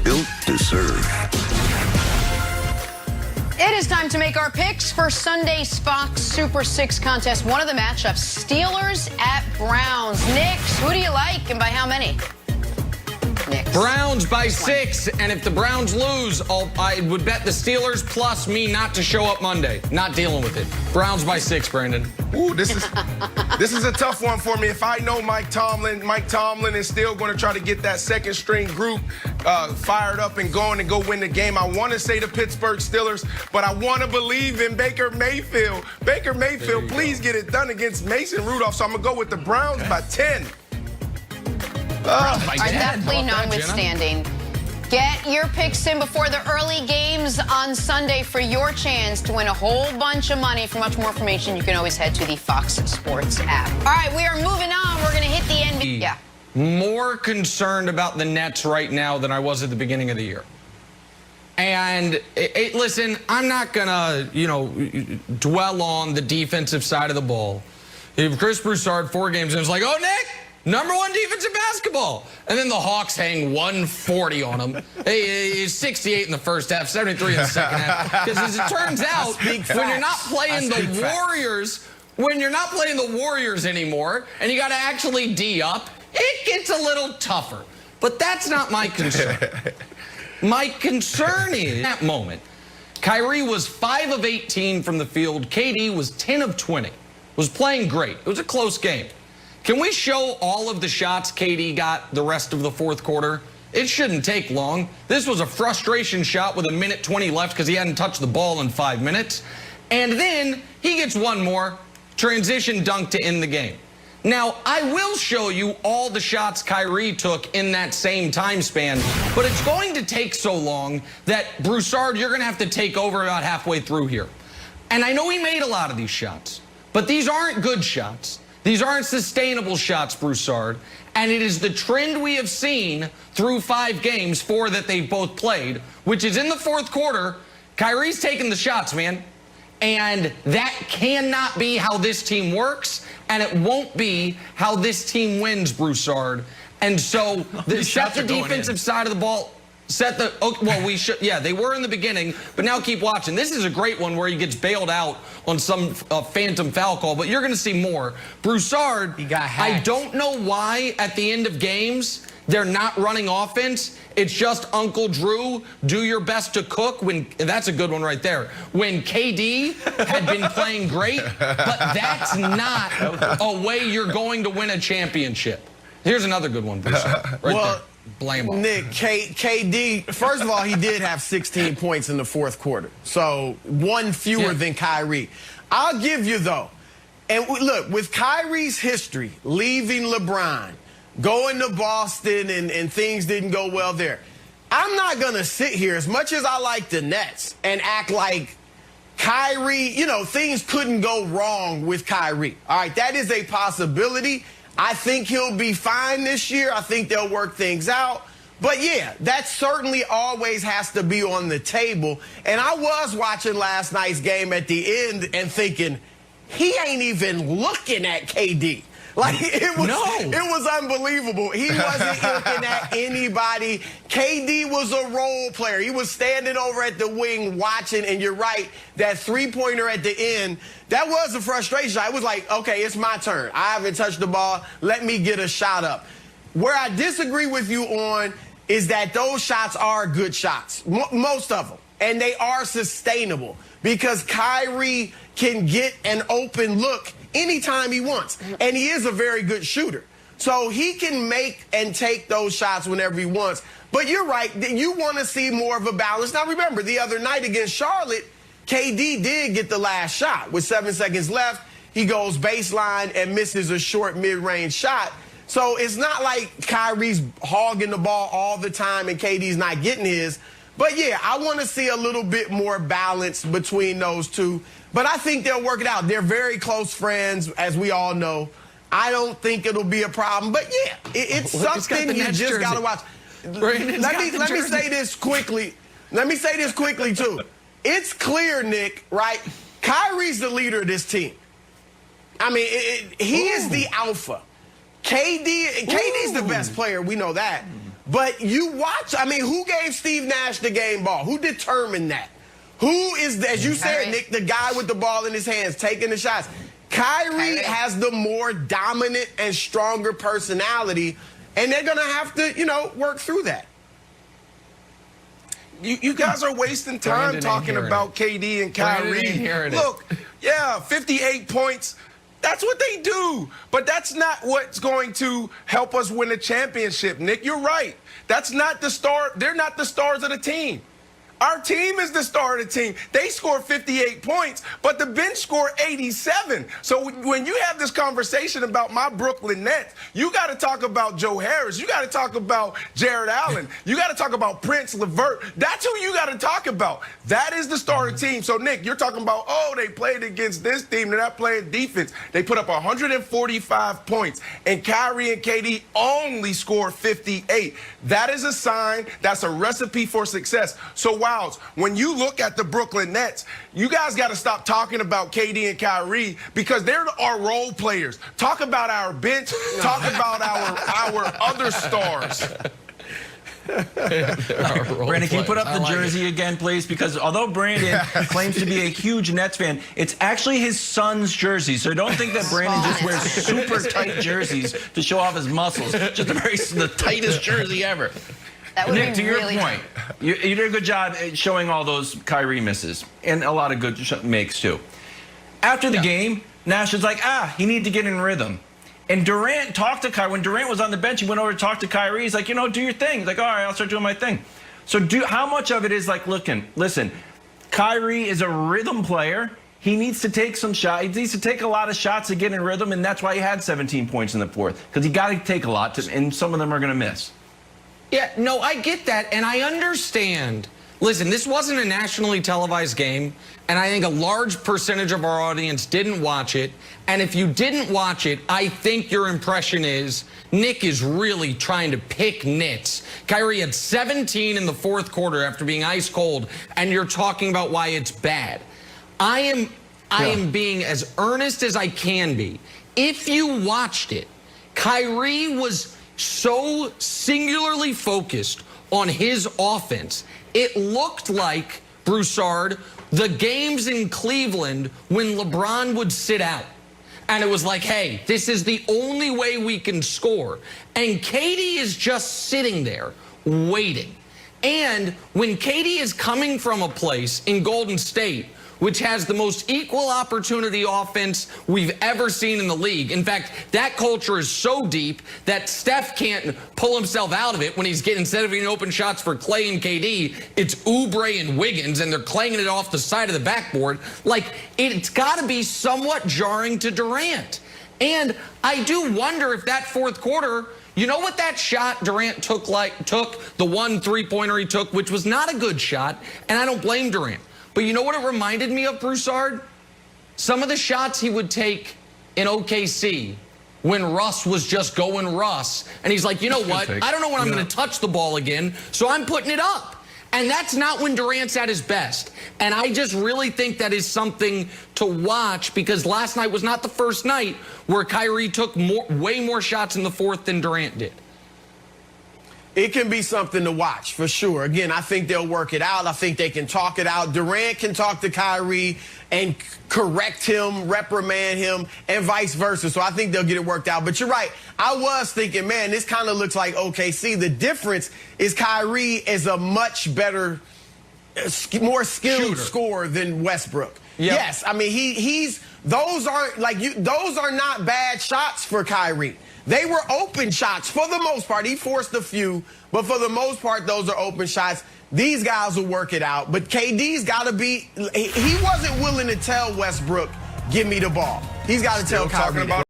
Built to serve. It is time to make our picks for Sunday's Fox Super 6 contest. One of the matchups, Steelers at Browns. Knicks, who do you like and by how many? Knicks. Browns by 6, and if the Browns lose, I would bet the Steelers plus me not to show up Monday. Not dealing with it. Browns by 6, Brandon. Ooh, this is a tough one for me. If I know Mike Tomlin is still going to try to get that second string group fired up and going and go win the game. I want to say the Pittsburgh Steelers, but I want to believe in Baker Mayfield. Baker Mayfield, please get it done against Mason Rudolph. So I'm going to go with the Browns by 10. All right, that plea notwithstanding, get your picks in before the early games on Sunday for your chance to win a whole bunch of money. For much more information, you can always head to the Fox Sports app. All right, we are moving on. We're going to hit the NBA. Yeah. More concerned about the Nets right now than I was at the beginning of the year. And listen, I'm not going to, dwell on the defensive side of the ball. If Chris Broussard 4 games and it's like, oh, Nick, #1 defense in basketball. And then the Hawks hang 140 on him. He's 68 in the first half, 73 in the second half. Because as it turns out, when you're not playing the Warriors, anymore, and you got to actually D up, it gets a little tougher. But that's not my concern. My concern is that moment. Kyrie was 5 of 18 from the field. KD was 10 of 20. Was playing great. It was a close game. Can we show all of the shots KD got the rest of the fourth quarter? It shouldn't take long. This was a frustration shot with 1:20 left because he hadn't touched the ball in 5 minutes. And then he gets one more transition dunk to end the game. Now, I will show you all the shots Kyrie took in that same time span, but it's going to take so long that, Broussard, you're going to have to take over about halfway through here. And I know he made a lot of these shots, but these aren't good shots. These aren't sustainable shots, Broussard, and it is the trend we have seen through 5 games, 4 that they've both played, which is in the fourth quarter, Kyrie's taking the shots, man, and that cannot be how this team works, and it won't be how this team wins, Broussard. And so, set the defensive side of the ball. They were in the beginning, but now keep watching. This is a great one where he gets bailed out on some phantom foul call, but you're going to see more. Broussard, I don't know why at the end of games they're not running offense. It's just Uncle Drew, do your best to cook. That's a good one right there. When KD had been playing great, but that's not a way you're going to win a championship. Here's another good one, Broussard, right there. Blame him. Nick, KD, first of all, he did have 16 points in the fourth quarter. So 1 fewer than Kyrie. I'll give you, though, and look, with Kyrie's history, leaving LeBron, going to Boston, and things didn't go well there, I'm not going to sit here, as much as I like the Nets, and act like Kyrie, things couldn't go wrong with Kyrie. All right, that is a possibility. I think he'll be fine this year. I think they'll work things out. But, yeah, that certainly always has to be on the table. And I was watching last night's game at the end and thinking, he ain't even looking at KD. Like, it was unbelievable. He wasn't looking at anybody. KD was a role player. He was standing over at the wing watching, and you're right, that three-pointer at the end, that was a frustration. I was like, okay, it's my turn. I haven't touched the ball. Let me get a shot up. Where I disagree with you on is that those shots are good shots, most of them, and they are sustainable because Kyrie can get an open look anytime he wants. And he is a very good shooter. So he can make and take those shots whenever he wants. But you're right. You want to see more of a balance. Now, remember, the other night against Charlotte, KD did get the last shot. With 7 seconds left, he goes baseline and misses a short mid-range shot. So it's not like Kyrie's hogging the ball all the time and KD's not getting his. But, yeah, I want to see a little bit more balance between those two. But I think they'll work it out. They're very close friends, as we all know. I don't think it'll be a problem. But, yeah, it's something you just got to watch. Let me say this quickly. Let me say this quickly, too. It's clear, Nick, right? Kyrie's the leader of this team. I mean, he is the alpha. KD's the best player. We know that. But you watch, I mean, who gave Steve Nash the game ball? Who determined that? Who is, as you said, Nick, the guy with the ball in his hands, taking the shots? Kyrie has the more dominant and stronger personality, and they're going to have to, work through that. You guys are wasting time talking about KD and Kyrie. Look, 58 points. That's what they do. But that's not what's going to help us win a championship, Nick. You're right. That's not the star. They're not the stars of the team. Our team is the star of the team. They scored 58 points, but the bench scored 87. So when you have this conversation about my Brooklyn Nets, you got to talk about Joe Harris. You got to talk about Jared Allen. You got to talk about Prince LeVert. That's who you got to talk about. That is the star of the team. So, Nick, you're talking about, they played against this team. They're not playing defense. They put up 145 points, and Kyrie and KD only scored 58. That is a sign. That's a recipe for success. So, when you look at the Brooklyn Nets, you guys got to stop talking about KD and Kyrie because they're our role players. Talk about our bench. Talk about our other stars. Brandon, can you put up the jersey again, please? Because although Brandon claims to be a huge Nets fan, it's actually his son's jersey. So don't think that Brandon just wears super tight jerseys to show off his muscles. Just the tightest jersey ever. Nick, to your point, you did a good job showing all those Kyrie misses and a lot of good makes, too. After the game, Nash is like, he needed to get in rhythm. And Durant talked to Kyrie. When Durant was on the bench, he went over to talk to Kyrie. He's like, do your thing. He's like, all right, I'll start doing my thing. So how much of it is like, listen, Kyrie is a rhythm player. He needs to take some shots. He needs to take a lot of shots to get in rhythm, and that's why he had 17 points in the fourth, because he got to take a lot, and some of them are going to miss. Yeah, no, I get that, and I understand. Listen, this wasn't a nationally televised game, and I think a large percentage of our audience didn't watch it. And if you didn't watch it, I think your impression is Nick is really trying to pick nits. Kyrie had 17 in the fourth quarter after being ice cold, and you're talking about why it's bad. I am being as earnest as I can be. If you watched it, Kyrie was so singularly focused on his offense, it looked like, Broussard, the games in Cleveland when LeBron would sit out. And it was like, hey, this is the only way we can score. And KD is just sitting there waiting. And when KD is coming from a place in Golden State which has the most equal opportunity offense we've ever seen in the league. In fact, that culture is so deep that Steph can't pull himself out of it when he's getting, instead of getting open shots for Clay and KD, it's Oubre and Wiggins, and they're clanging it off the side of the backboard. Like, it's got to be somewhat jarring to Durant. And I do wonder if that fourth quarter, you know what that shot Durant took, the one three-pointer he took, which was not a good shot, and I don't blame Durant. But you know what it reminded me of, Broussard? Some of the shots he would take in OKC when Russ was just going Russ. And he's like, you know what? I don't know when I'm going to touch the ball again, so I'm putting it up. And that's not when Durant's at his best. And I just really think that is something to watch, because last night was not the first night where Kyrie took way more shots in the fourth than Durant did. It can be something to watch, for sure. Again, I think they'll work it out. I think they can talk it out. Durant can talk to Kyrie and correct him, reprimand him, and vice versa. So I think they'll get it worked out. But you're right. I was thinking, man, this kind of looks like OKC. The difference is Kyrie is a much better, more skilled scorer than Westbrook. Yep. Yes, I mean, those are not bad shots for Kyrie. They were open shots for the most part. He forced a few, but for the most part, those are open shots. These guys will work it out. But KD's got to be, he wasn't willing to tell Westbrook, give me the ball. He's got to tell Kyrie.